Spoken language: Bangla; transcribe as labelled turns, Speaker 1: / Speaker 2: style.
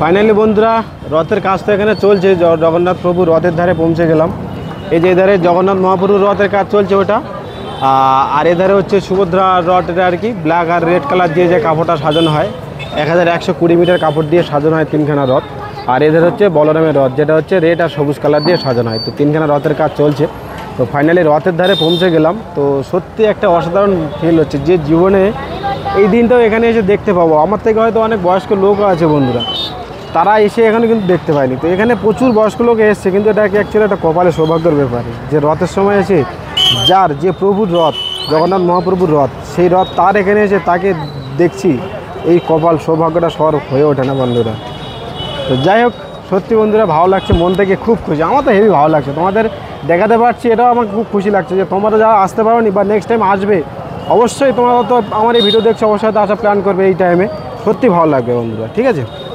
Speaker 1: ফাইনালি বন্ধুরা রথের কাজ তো এখানে চলছে। জগন্নাথ প্রভু রথের ধারে পৌঁছে গেলাম। এই যে এধারে জগন্নাথ মহাপ্রভুর রথের কাজ চলছে ওটা, আর এধারে হচ্ছে সুভদ্রা রথটা আর কি, ব্ল্যাক আর রেড কালার দিয়ে যে কাপড়টা সাজানো হয়, 1120 মিটার কাপড় দিয়ে সাজানো হয় তিনখানা রথ। আর এদের হচ্ছে বলরামের রথ, যেটা হচ্ছে রেড আর সবুজ কালার দিয়ে সাজানো হয়। তো তিনখানা রথের কাজ চলছে। তো ফাইনালি রথের ধারে পৌঁছে গেলাম। তো সত্যি একটা অসাধারণ ফিল হচ্ছে, যে জীবনে এই দিনটাও এখানে এসে দেখতে পাবো। আমার থেকে হয়তো অনেক বয়স্ক লোকও আছে বন্ধুরা, তারা এসে এখানে কিন্তু দেখতে পায়নি। তো এখানে প্রচুর বয়স্ক লোক এসছে, কিন্তু এটা অ্যাকচুয়ালি একটা কপালে সৌভাগ্যের ব্যাপার যে রথের সময় এসে যার যে প্রভুর রথ, জগন্নাথ মহাপ্রভুর রথ, সেই রথ তার এখানে এসে তাকে দেখছি, এই কপাল সৌভাগ্যটা সবার হয়ে ওঠে না বন্ধুরা। তো যাই হোক, সত্যি বন্ধুরা ভালো লাগছে, মন থেকে খুব খুশি। আমার তো হেভি ভালো লাগছে, তোমাদের দেখাতে পারছি, এটাও আমার খুব খুশি লাগছে যে তোমরা যারা আসতে পারো নি বা নেক্সট টাইম আসবে, অবশ্যই তোমরা তো আমার এই ভিডিও দেখছো, অবশ্যই তো আসার প্ল্যান করবে এই টাইমে। সত্যি ভালো লাগবে বন্ধুরা, ঠিক আছে।